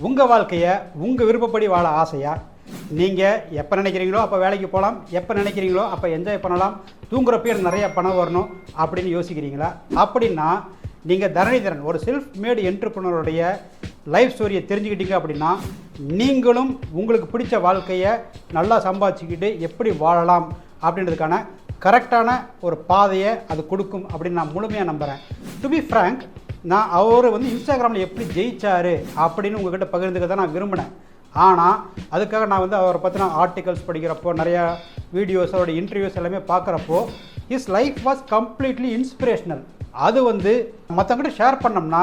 உங்கள் வாழ்க்கையை உங்கள் விருப்பப்படி வாழ ஆசையா? நீங்கள் எப்போ நினைக்கிறீங்களோ அப்போ வேலைக்கு போகலாம், எப்போ நினைக்கிறீங்களோ அப்போ என்ஜாய் பண்ணலாம், தூங்குறப்ப எனக்கு நிறைய பணம் வரணும் அப்படின்னு யோசிக்கிறீங்களா? அப்படின்னா நீங்கள் தரணிதரன் ஒரு செல்ஃப் மேடு என்டர்பிரனருடைய லைஃப் ஸ்டோரியை தெரிஞ்சுக்கிட்டீங்க அப்படின்னா நீங்களும் உங்களுக்கு பிடிச்ச வாழ்க்கையை நல்லா சம்பாதிச்சுக்கிட்டு எப்படி வாழலாம் அப்படின்றதுக்கான கரெக்டான ஒரு பாதையை அது கொடுக்கும் அப்படின்னு நான் முழுமையாக நம்புகிறேன். டு பி ஃப்ராங்க், நான் அவர் இன்ஸ்டாகிராமில் எப்படி ஜெயிச்சார் அப்படின்னு உங்கள்கிட்ட பகிர்ந்துக்க தான் நான் விரும்பினேன். ஆனால் அதுக்காக நான் அவரை பற்றின ஆர்டிகல்ஸ் படிக்கிறப்போ, நிறையா வீடியோஸ், அவருடைய இன்டர்வியூஸ் எல்லாமே பார்க்குறப்போ his life was completely inspirational. அது மற்றவங்கிட்ட ஷேர் பண்ணோம்னா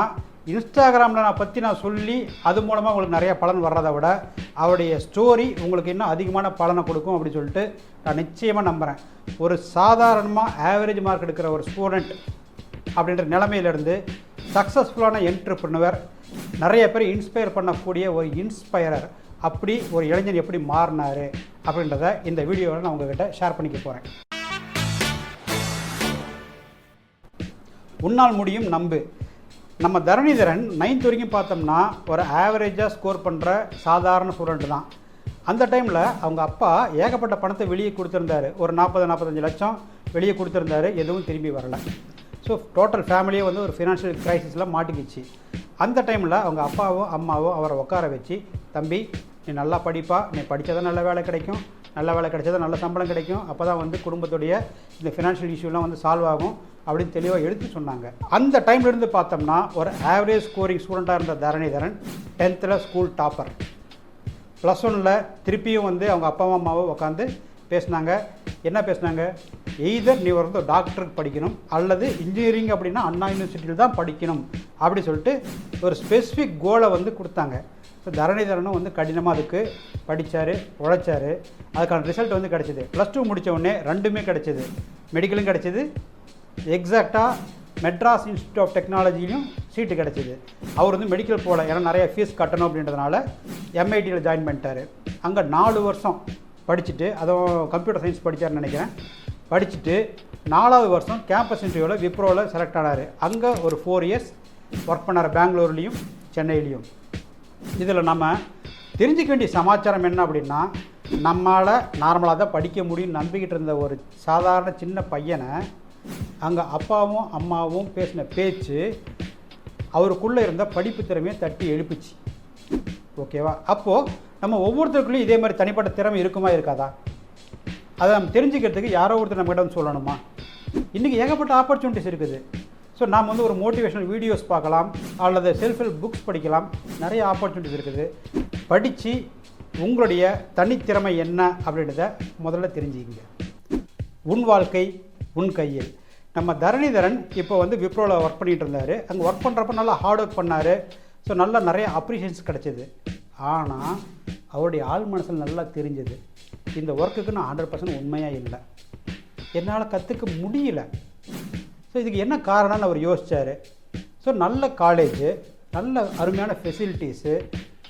இன்ஸ்டாகிராமில் நான் சொல்லி அது மூலமாக உங்களுக்கு நிறைய பலன் வர்றதை விட அவருடைய ஸ்டோரி உங்களுக்கு இன்னும் அதிகமான பலனை கொடுக்கும் அப்படின்னு சொல்லிட்டு நான் நிச்சயமாக நம்புகிறேன். ஒரு சாதாரணமாக ஆவரேஜ் மார்க் எடுக்கிற ஒரு ஸ்டூடெண்ட் அப்படின்ற நிலைமையிலேருந்து சக்ஸஸ்ஃபுல்லான என்டர்பிரினர், நிறைய பேர் இன்ஸ்பயர் பண்ணக்கூடிய ஒரு இன்ஸ்பயரர், அப்படி ஒரு இளைஞன் எப்படி மாறினார் அப்படின்றத இந்த வீடியோவில் நான் உங்கள்கிட்ட ஷேர் பண்ணிக்க போகிறேன். உன்னால் முடியும், நம்பு. நம்ம தரணிதரன் 9th வரைக்கும் பார்த்தோம்னா ஒரு ஆவரேஜாக ஸ்கோர் பண்ணுற சாதாரண ஸ்டூடெண்ட் தான். அந்த டைமில் அவங்க அப்பா ஏகப்பட்ட பணத்தை வெளியே கொடுத்துருந்தாரு. ஒரு 40-45 லட்சம் வெளியே கொடுத்துருந்தாரு. எதுவும் திரும்பி வரலை. ஸோ டோட்டல் ஃபேமிலியே ஒரு ஃபினான்ஷியல் க்ரைசிஸில் மாட்டிக்கிச்சு. அந்த டைமில் அவங்க அப்பாவும் அம்மாவும் அவரை உட்கார வச்சு, தம்பி நீ நல்லா படிப்பா, நீ படித்ததான் நல்ல வேலை கிடைக்கும், நல்ல வேலை கிடைச்சதான் நல்ல சம்பளம் கிடைக்கும், அப்போ தான் குடும்பத்துடைய இந்த ஃபினான்ஷியல் இஷ்யூலாம் சால்வ் ஆகும் அப்படின்னு தெளிவாக எடுத்து சொன்னாங்க. அந்த டைம்லேருந்து பார்த்தோம்னா ஒரு ஆவரேஜ் ஸ்கோரிங் ஸ்டூடெண்ட்டாக இருந்த தரணிதரன் 10th ஸ்கூல் டாப்பர். +1 திருப்பியும் அவங்க அப்பாவும் அம்மாவும் உட்காந்து பேசினாங்க. என்ன பேசினாங்க? எய்தர் நீ டாக்டருக்கு படிக்கணும் அல்லது இன்ஜினியரிங் அப்படின்னா அண்ணா யூனிவர்சிட்டியில் தான் படிக்கணும் அப்படி சொல்லிட்டு ஒரு ஸ்பெசிஃபிக் கோலை கொடுத்தாங்க. ஸோ தரணிதரனும் கடினமாக அதுக்கு படித்தார், உழைச்சார். அதுக்கான ரிசல்ட் கிடச்சிது. +2 முடித்த உடனே ரெண்டுமே கிடச்சிது. மெடிக்கலும் கிடச்சிது, எக்ஸாக்டாக மெட்ராஸ் இன்ஸ்டியூட் ஆஃப் டெக்னாலஜிலையும் சீட்டு கிடச்சிது. அவர் மெடிக்கல் போகல, ஏன்னா நிறைய ஃபீஸ் கட்டணும் அப்படின்றதுனால MITயில் ஜாயின் பண்ணிட்டார். அங்கே 4 வருஷம் படிச்சுட்டு, அதுவும் கம்ப்யூட்டர் சயின்ஸ் படித்தார்னு நினைக்கிறேன். படிச்சுட்டு 4வது வருஷம் கேம்பஸ் இன்டர்வியூவில் விப்ரோவில் செலக்ட் ஆனார். அங்கே ஒரு 4 இயர்ஸ் ஒர்க் பண்ணார், பெங்களூர்லேயும் சென்னையிலையும். இதில் நம்ம தெரிஞ்சிக்க வேண்டிய சமாச்சாரம் என்ன அப்படின்னா, நம்மளால் நார்மலாக தான் படிக்க முடியும்னு நம்பிக்கிட்டு இருந்த ஒரு சாதாரண சின்ன பையனை அங்கே அப்பாவும் அம்மாவும் பேசின பேச்சு அவருக்குள்ளே இருந்த படிப்பு திறமையை தட்டி எழுப்பிச்சு. ஓகேவா? அப்போது நம்ம ஒவ்வொருத்தருக்குள்ளேயும் இதே மாதிரி தனிப்பட்ட திறமை இருக்குமா இருக்காதா? அதை நம்ம தெரிஞ்சுக்கிறதுக்கு யாரோ ஒருத்தர் நம்மகிட்ட சொல்லணுமா? இன்றைக்கி ஏகப்பட்ட ஆப்பர்ச்சுனிட்டிஸ் இருக்குது. ஸோ நாம் ஒரு மோட்டிவேஷனல் வீடியோஸ் பார்க்கலாம் அல்லது செல்ஃப் ஹெல்ப் புக்ஸ் படிக்கலாம். நிறைய ஆப்பர்ச்சுனிட்டிஸ் இருக்குது. படித்து உங்களுடைய தனித்திறமை என்ன அப்படின்றத முதல்ல தெரிஞ்சுக்கிங்க. உன் வாழ்க்கை உன் கையில். நம்ம தரணிதரன் இப்போ விப்ரோவில் ஒர்க் பண்ணிகிட்டு இருந்தார். அங்கே ஒர்க் பண்ணுறப்ப நல்லா ஹார்ட் ஒர்க் பண்ணார். ஸோ நல்லா நிறைய அப்ரிஷியேஷன்ஸ் கிடச்சிது. ஆனால் அவருடைய ஆள் மனசில் நல்லா தெரிஞ்சது, இந்த ஒர்க்குக்கு நான் 100% உண்மையாக இல்லை, என்னால் கற்றுக்க முடியல. ஸோ இதுக்கு என்ன காரணம்னு அவர் யோசித்தார். ஸோ நல்ல காலேஜு, நல்ல அருமையான ஃபெசிலிட்டிஸு,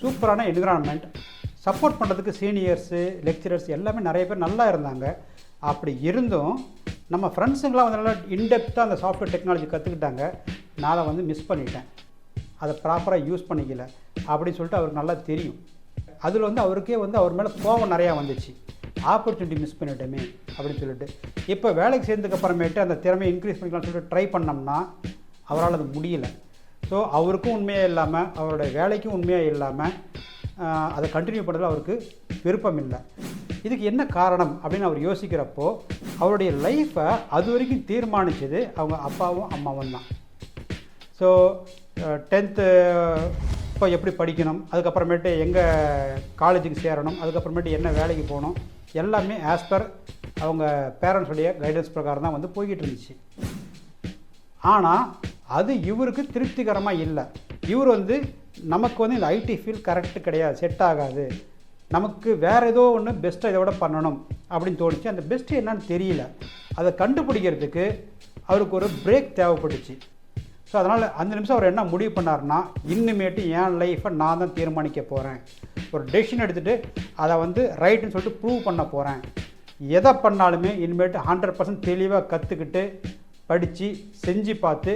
சூப்பரான என்விரான்மெண்ட், சப்போர்ட் பண்ணுறதுக்கு சீனியர்ஸு, லெக்சரர்ஸ் எல்லாமே நிறைய பேர் நல்லா இருந்தாங்க. அப்படி இருந்தும் நம்ம ஃப்ரெண்ட்ஸுங்களாம் நல்லா இன்டெப்த்தாக அந்த சாஃப்ட்வேர் டெக்னாலஜி கற்றுக்கிட்டாங்க. நான் அதை மிஸ் பண்ணிட்டேன், அதை ப்ராப்பராக யூஸ் பண்ணிக்கல அப்படின்னு சொல்லிட்டு அவருக்கு நல்லா தெரியும். அதில் அவருக்கே அவர் மேலே கோபம் நிறையா வந்துச்சு. ஆப்பர்ச்சுனிட்டி மிஸ் பண்ணிட்டோமே அப்படின்னு சொல்லிட்டு இப்போ வேலைக்கு சேர்ந்ததுக்கு அப்புறமேட்டு அந்த திறமையை இன்க்ரீஸ் பண்ணிக்கலாம்னு சொல்லிட்டு ட்ரை பண்ணோம்னா அவரால் அது முடியல. ஸோ அவருக்கும் உண்மையாக இல்லாமல், அவருடைய வேலைக்கும் உண்மையாக இல்லாமல் அதை கண்டினியூ பண்ணுறதுல அவருக்கு விருப்பம் இல்லை. இதுக்கு என்ன காரணம் அப்படின்னு அவர் யோசிக்கிறப்போ அவருடைய லைஃப்பை அது வரைக்கும் தீர்மானித்தது அவங்க அப்பாவும் அம்மாவும் தான். ஸோ 10th இப்போ எப்படி படிக்கணும், அதுக்கப்புறமேட்டு எங்கே காலேஜுக்கு சேரணும், அதுக்கப்புறமேட்டு என்ன வேலைக்கு போகணும், எல்லாமே ஆஸ் பர் அவங்க பேரண்ட்ஸுடைய கைடன்ஸ் பிரகாரம் தான் போய்கிட்டு இருந்துச்சு. ஆனால் அது இவருக்கு திருப்திகரமாக இல்லை. இவர் நமக்கு இந்த ஐடி ஃபீல்ட் கரெக்டு கிடையாது, செட் ஆகாது, நமக்கு வேறு ஏதோ ஒன்று பெஸ்ட்டாக இதை விட பண்ணணும் அப்படின்னு தோணுச்சு. அந்த பெஸ்ட்டு என்னன்னு தெரியல. அதை கண்டுபிடிக்கிறதுக்கு அவருக்கு ஒரு பிரேக் தேவைப்பட்டுச்சு. ஸோ அதனால் அந்த நிமிஷம் அவர் என்ன முடிவு பண்ணார்னா, இன்னுமேட்டு என் லைஃப்பை நான் தான் தீர்மானிக்க போகிறேன், ஒரு டெசிஷன் எடுத்துகிட்டு அதை ரைட்டுன்னு சொல்லிட்டு ப்ரூவ் பண்ண போகிறேன், எதை பண்ணாலுமே இனிமேட்டு 100% தெளிவாக கற்றுக்கிட்டு படித்து செஞ்சு பார்த்து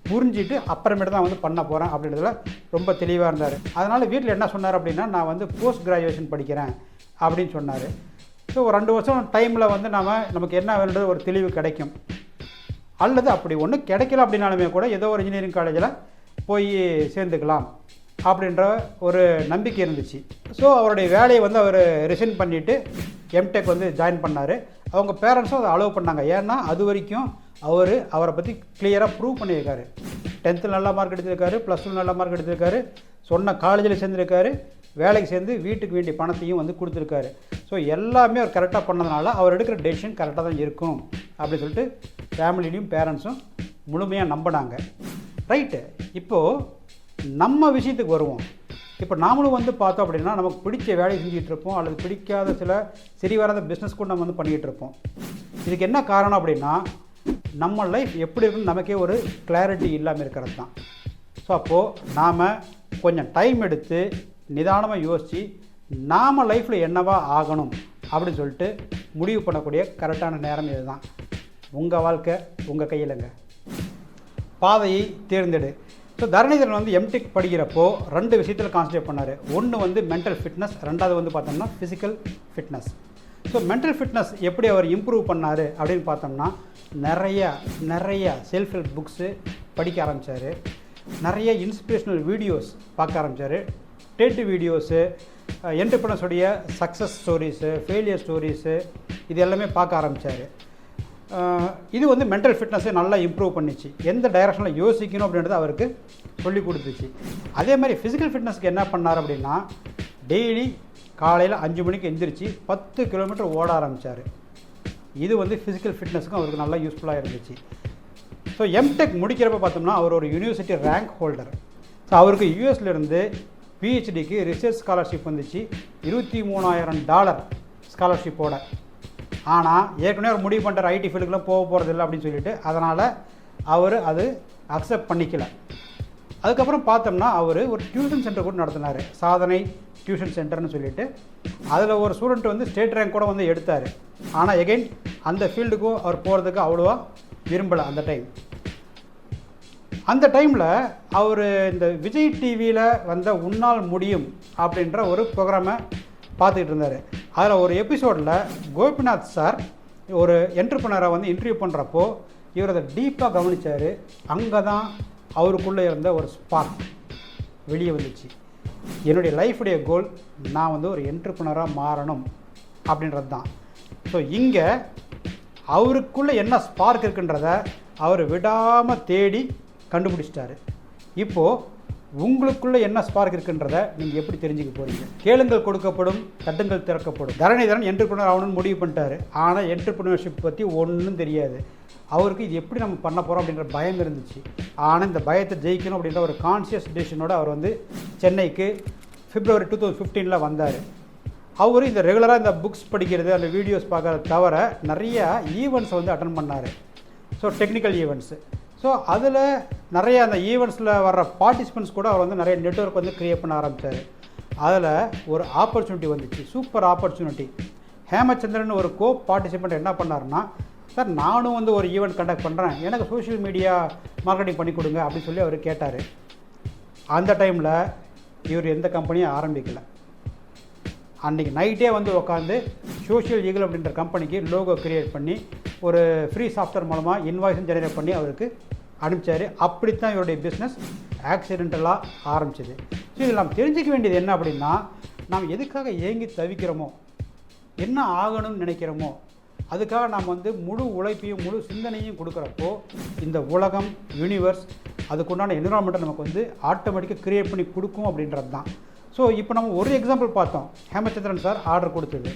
புரிஞ்சிட்டு அப்புறமேட்டு தான் வந்து பண்ண போகிறேன் அப்படின்றதுல ரொம்ப தெளிவாக இருந்தார். அதனால் வீட்டில் என்ன சொன்னார் அப்படின்னா, நான் வந்து போஸ்ட் கிராஜுவேஷன் படிக்கிறேன் அப்படின்னு சொன்னார். ஸோ ஒரு 2 வருஷம் டைமில் வந்து நமக்கு என்ன வேணுன்றது ஒரு தெளிவு கிடைக்கும். அல்லது அப்படி ஒன்றும் கிடைக்கல அப்படின்னாலுமே கூட ஏதோ ஒரு இன்ஜினியரிங் காலேஜில் போய் சேர்ந்துக்கலாம் அப்படின்ற ஒரு நம்பிக்கை இருந்துச்சு. ஸோ அவருடைய வேலையை வந்து அவர் ரிசைன் பண்ணிவிட்டு எம்டெக் வந்து ஜாயின் பண்ணார். அவங்க பேரண்ட்ஸும் அதை அலோவ் பண்ணாங்க. ஏன்னா அது வரைக்கும் அவரை பற்றி கிளியராக ப்ரூவ் பண்ணியிருக்காரு. 10th நல்ல மார்க் எடுத்திருக்காரு, +2 நல்ல மார்க் எடுத்திருக்காரு, சொன்ன காலேஜில் சேர்ந்துருக்காரு, வேலைக்கு சேர்ந்து வீட்டுக்கு வேண்டிய பணத்தையும் வந்து கொடுத்துருக்காரு. ஸோ எல்லாமே அவர் கரெக்டாக பண்ணதுனால அவர் எடுக்கிற டெசிஷன் கரெக்டாக தான் இருக்கும் அப்படின்னு சொல்லிட்டு ஃபேமிலிலையும் பேரண்ட்ஸும் முழுமையாக நம்பினாங்க. ரைட்டு, இப்போது நம்ம விஷயத்துக்கு வருவோம். இப்போ நாமளும் வந்து பார்த்தோம் அப்படின்னா நமக்கு பிடிச்ச வேலையை செஞ்சுட்டு இருப்போம், அல்லது பிடிக்காத சரி வராத பிஸ்னஸ் கூட நம்ம வந்து பண்ணிக்கிட்டு இருப்போம். இதுக்கு என்ன காரணம் அப்படின்னா, நம்ம லைஃப் எப்படி இருக்குன்னு நமக்கே ஒரு கிளாரிட்டி இல்லாமல் இருக்கிறது தான். ஸோ அப்போது நாம் கொஞ்சம் டைம் எடுத்து நிதானமாக யோசித்து நாம் லைஃப்பில் என்னவா ஆகணும் அப்படின்னு சொல்லிட்டு முடிவு பண்ணக்கூடிய கரெக்டான நேரம் இது தான். உங்கள் வாழ்க்கை உங்கள் கையிலங்க. பாதையை தேர்ந்தெடு. ஸோ தரணிதரன் வந்து எம்டெக் படிக்கிறப்போ 2 விஷயத்தில் கான்சன்ட்ரேட் பண்ணார். ஒன்று வந்து மென்டல் ஃபிட்னஸ், 2வது வந்து பார்த்தோம்னா physical fitness. So mental fitness எப்படி அவர் இம்ப்ரூவ் பண்ணார் அப்படின்னு பார்த்தோம்னா, நிறைய செல்ஃப் ஹெல்ப் புக்ஸு படிக்க ஆரம்பித்தார். நிறைய இன்ஸ்பிரேஷனல் வீடியோஸ் பார்க்க ஆரம்பித்தார். டெட் வீடியோஸு, என்டர்பிரனர்ஸுடைய சக்ஸஸ் ஸ்டோரிஸு, ஃபெயிலியர் ஸ்டோரிஸு, இது எல்லாமே பார்க்க ஆரம்பித்தார். இது வந்து மென்டல் ஃபிட்னஸை நல்லா இம்ப்ரூவ் பண்ணிச்சு. எந்த டைரக்ஷனில் யோசிக்கணும் அப்படின்றது அவருக்கு சொல்லி கொடுத்துச்சு. அதே மாதிரி ஃபிசிக்கல் ஃபிட்னஸ்க்கு என்ன பண்ணார் அப்படின்னா, டெய்லி காலையில் 5 மணிக்கு எந்திரிச்சு 10 கிலோமீட்டர் ஓட ஆரம்பித்தார். இது வந்து ஃபிசிக்கல் ஃபிட்னஸுக்கும் அவருக்கு நல்லா யூஸ்ஃபுல்லாக இருந்துச்சு. ஸோ எம்டெக் முடிக்கிறப்ப பார்த்தோம்னா அவர் ஒரு யூனிவர்சிட்டி ரேங்க் ஹோல்டர். ஸோ அவருக்கு யூஎஸ்லேருந்து பிஹெச்டிக்கு ரிசர்ச் ஸ்காலர்ஷிப் வந்துச்சு, $23,000 ஸ்காலர்ஷிப்போட. ஆனால் ஏற்கனவே அவர் முடிவு பண்ணுற ஐடி ஃபீல்டுக்குலாம் போகிறதில்ல அப்படின்னு சொல்லிட்டு, அதனால் அவர் அது அக்செப்ட் பண்ணிக்கல. அதுக்கப்புறம் பார்த்தோம்னா அவர் ஒரு டியூஷன் சென்டர் கூட நடத்தினார், சாதனை டியூஷன் சென்டர்னு சொல்லிட்டு. அதில் ஒரு ஸ்டூடெண்ட் வந்து ஸ்டேட் ரேங்க் கூட வந்து எடுத்தார். ஆனால் எகைன் அந்த ஃபீல்டுக்கும் அவர் போகிறதுக்கு அவ்வளோவா விரும்பலை. அந்த டைமில் அவர் இந்த விஜய் டிவியில் வந்த உன்னால் முடியும் அப்படின்ற ஒரு ப்ரோக்ராமை பார்த்துக்கிட்டு இருந்தார். அதில் ஒரு எபிசோடில் கோபிநாத் சார் ஒரு என்டர்பிரனரை வந்து இன்டர்வியூ பண்ணுறப்போ இவர் அதை டீப்பாக கவனித்தார். அங்கே தான் அவருக்குள்ளே இருந்த ஒரு ஸ்பார்க் வெளியே வந்துச்சு. என்னுடைய லைஃபுடைய கோல், நான் வந்து ஒரு என்டர்பிரனராக மாறணும் அப்படின்றது தான். ஸோ இங்கே அவருக்குள்ளே என்ன ஸ்பார்க் இருக்குன்றத அவர் விடாமல் தேடி கண்டுபிடிச்சிட்டாரு. இப்போது உங்களுக்குள்ளே என்ன ஸ்பார்க் இருக்குன்றதை நீங்கள் எப்படி தெரிஞ்சுக்க போகிறீங்க? கேளுங்கள் கொடுக்கப்படும், தட்டுங்கள் திறக்கப்படும். தரணிதரன் என்டர்பிரனர் ஆகணும்னு முடிவு பண்ணிட்டாரு. ஆனால் என்டர்பிரனர்ஷிப் பற்றி ஒன்றும் தெரியாது. அவருக்கு இது எப்படி நம்ம பண்ண போகிறோம் அப்படின்ற பயம் இருந்துச்சு. ஆனால் இந்த பயத்தை ஜெயிக்கணும் அப்படின்ற ஒரு கான்சியஸ் டிசிஷனோடு அவர் வந்து சென்னைக்கு February 2015 வந்தார். அவர் இந்த ரெகுலராக இந்த புக்ஸ் படிக்கிறது, அந்த வீடியோஸ் பார்க்குறத தவிர நிறைய ஈவெண்ட்ஸை வந்து அட்டன் பண்ணார். So technical events. ஸோ அதில் நிறைய அந்த ஈவெண்ட்ஸில் வர்ற பார்ட்டிசிபெண்ட்ஸ் கூட அவர் வந்து நிறைய நெட்வொர்க் வந்து க்ரியேட் பண்ண ஆரம்பித்தார். அதில் ஒரு ஆப்பர்ச்சுனிட்டி வந்துச்சு, சூப்பர் ஆப்பர்ச்சுனிட்டி. ஹேமச்சந்திரன் ஒரு பார்ட்டிசிபெண்ட் என்ன பண்ணாருன்னா, சார் நானும் வந்து ஒரு ஈவெண்ட் கண்டக்ட் பண்ணுறேன், எனக்கு சோஷியல் மீடியா மார்க்கெட்டிங் பண்ணி கொடுங்க அப்படின்னு சொல்லி அவர் கேட்டார். அந்த டைமில் இவர் எந்த கம்பெனியும் ஆரம்பிக்கலை. அன்றைக்கி நைட்டே வந்து உட்காந்து சோஷியல் ஈகிள் அப்படின்ற கம்பெனிக்கு லோகோ க்ரியேட் பண்ணி ஒரு ஃப்ரீ சாஃப்ட்வேர் மூலமாக இன்வாய்ஸும் ஜெனரேட் பண்ணி அவருக்கு அனுப்பிச்சார். அப்படித்தான் இவருடைய பிஸ்னஸ் ஆக்சிடென்டலாக ஆரம்பிச்சிது. ஸோ இதில் நாம் தெரிஞ்சிக்க வேண்டியது என்ன அப்படின்னா, நாம் எதுக்காக ஏங்கி தவிக்கிறோமோ, என்ன ஆகணும்னு நினைக்கிறோமோ, அதுக்காக நாம் வந்து முழு உழைப்பையும் முழு சிந்தனையும் கொடுக்குறப்போ இந்த உலகம், யூனிவர்ஸ், அதுக்குண்டான என்விரான்மெண்ட்டை நமக்கு வந்து ஆட்டோமேட்டிக்காக க்ரியேட் பண்ணி கொடுக்கும் அப்படின்றது தான். ஸோ இப்போ நம்ம ஒரு எக்ஸாம்பிள் பார்த்தோம், ஹேமச்சந்திரன் சார் ஆர்டர் கொடுத்தது.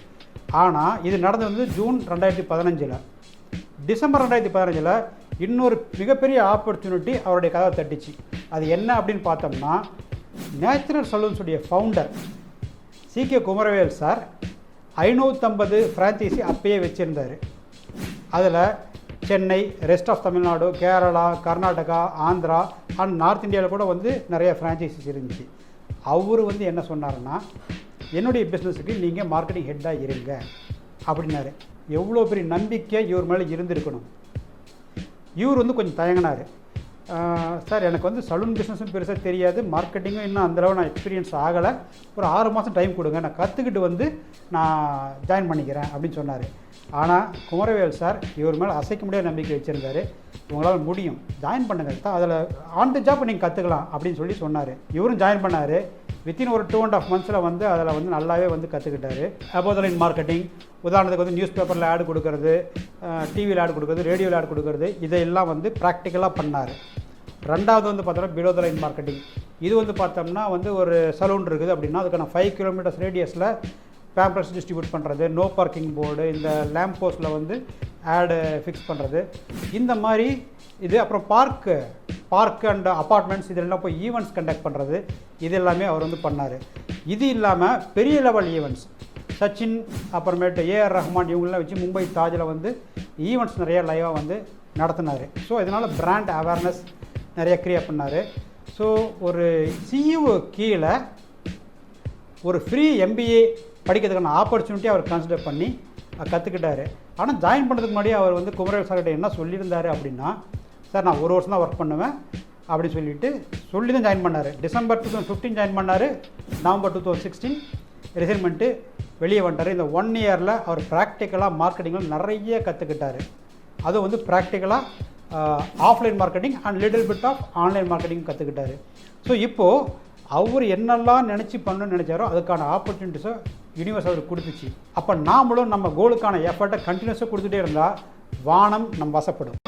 ஆனால் இது நடந்து வந்து ஜூன் 2015. டிசம்பர் 2015 இன்னொரு மிகப்பெரிய ஆப்பர்ச்சுனிட்டி அவருடைய கதவை தட்டிச்சு. அது என்ன அப்படின்னு பார்த்தோம்னா, நேச்சுரல் சலூன்ஸுடைய founder CK Kumaravel sir 550 franchisee அப்பயே வச்சுருந்தார். அதில் Chennai, rest of Tamil Nadu, Kerala, Karnataka, Andhra and north இந்தியாவில் கூட வந்து நிறைய ஃப்ரான்ச்சைஸிஸ் இருந்துச்சு. அவர் வந்து என்ன சொன்னார்னா, என்னுடைய பிஸ்னஸுக்கு நீங்கள் மார்க்கெட்டிங் ஹெட்டாக இருங்க அப்படின்னாரு. எவ்வளோ பெரிய நம்பிக்கை இவர் மேலே இருந்திருக்கணும். இவர் வந்து கொஞ்சம் தயங்கினார். சார் எனக்கு வந்து சலூன் பிஸ்னஸும் பெருசாக தெரியாது, மார்க்கெட்டிங்கும் இன்னும் அந்தளவு நான் எக்ஸ்பீரியன்ஸ் ஆகலை, ஒரு 6 மாதம் டைம் கொடுங்க, நான் கற்றுக்கிட்டு வந்து நான் ஜாயின் பண்ணிக்கிறேன் அப்படின்னு சொன்னார். ஆனால் குமரவேல் சார் இவர் மேலே அசைக்க முடியாத நம்பிக்கை வச்சுருந்தார். உங்களால் முடியும், ஜாயின் பண்ணுங்கள் தான், அதில் ஆன் தி ஜாப் நீங்கள் கற்றுக்கலாம் அப்படின்னு சொல்லி சொன்னார். இவரும் ஜாயின் பண்ணார். வித்தின் ஒரு 2.5 monthஸில் வந்து அதில் வந்து நல்லாவே வந்து கற்றுக்கிட்டாரு. அபோவ் த லைன் மார்க்கெட்டிங், உதாரணத்துக்கு வந்து நியூஸ் பேப்பரில் ஆட் கொடுக்கறது, டிவியில் ஆட் கொடுக்கறது, ரேடியோவில் ஆட் கொடுக்கறது, இதையெல்லாம் வந்து ப்ராக்டிக்கலாக பண்ணார். ரெண்டாவது வந்து பார்த்தோம்னா பிலோ த லைன் மார்க்கெட்டிங். இது வந்து பார்த்தோம்னா வந்து ஒரு சலூன் இருக்குது அப்படின்னா அதுக்கான 5 kilometers ரேடியஸில் பேம்பர்ஸ் டிஸ்ட்ரிபியூட் பண்ணுறது, நோ பார்க்கிங் போர்டு, இந்த லேம்ப் போஸ்ட்டில் வந்து ஆடு ஃபிக்ஸ் பண்ணுறது, இந்த மாதிரி இது. அப்புறம் பார்க் அண்ட் அப்பார்ட்மெண்ட்ஸ் இதெல்லாம் போய் ஈவெண்ட்ஸ் கண்டக்ட் பண்ணுறது, இது எல்லாமே அவர் வந்து பண்ணார். இது இல்லாமல் பெரிய லெவல் ஈவெண்ட்ஸ், சச்சின் அப்புறமேட்டு ஏஆர் ரஹ்மான் இவங்களாம் வச்சு மும்பை தாஜில் வந்து ஈவெண்ட்ஸ் நிறைய லைவாக வந்து நடத்தினார். ஸோ இதனால் பிராண்ட் அவேர்னஸ் நிறைய க்ரியேட் பண்ணார். ஸோ ஒரு சிஇஓ கீழே ஒரு ஃப்ரீ MBA படிக்கிறதுக்கான ஆப்பர்ச்சுனிட்டி அவர் கன்சிடர் பண்ணி கற்றுக்கிட்டாரு. ஆனால் ஜாயின் பண்ணுறதுக்கு முன்னாடி அவர் வந்து குமரவேல் சார்கிட்ட என்ன சொல்லியிருந்தார் அப்படின்னா, சார் நான் 1 வருஷம் தான் ஒர்க் பண்ணுவேன் அப்படின்னு சொல்லி தான் ஜாயின் பண்ணார். டிசம்பர் 2015 ஜாயின் பண்ணார். நவம்பர் 2016 ரிசைன்மெண்ட்டு வெளியே வந்துட்டார். இந்த 1 இயரில் அவர் ப்ராக்டிக்கலாக மார்க்கெட்டிங்கில் நிறைய கற்றுக்கிட்டார். அதுவும் வந்து ப்ராக்டிக்கலாக offline marketing and little bit of online marketing கற்றுக்கிட்டாரு. ஸோ இப்போது அவர் என்னெல்லாம் பண்ணணும்னு நினச்சாரோ அதுக்கான ஆப்பர்ச்சுனிட்டிஸை யூனிவர்ஸ் அவருக்கு கொடுத்துச்சு. அப்போ நாமளும் நம்ம கோலுக்கான எஃபர்ட்டை கண்டினியூஸாக கொடுத்துட்டே இருந்தால் வானம் நம் வசப்படும்.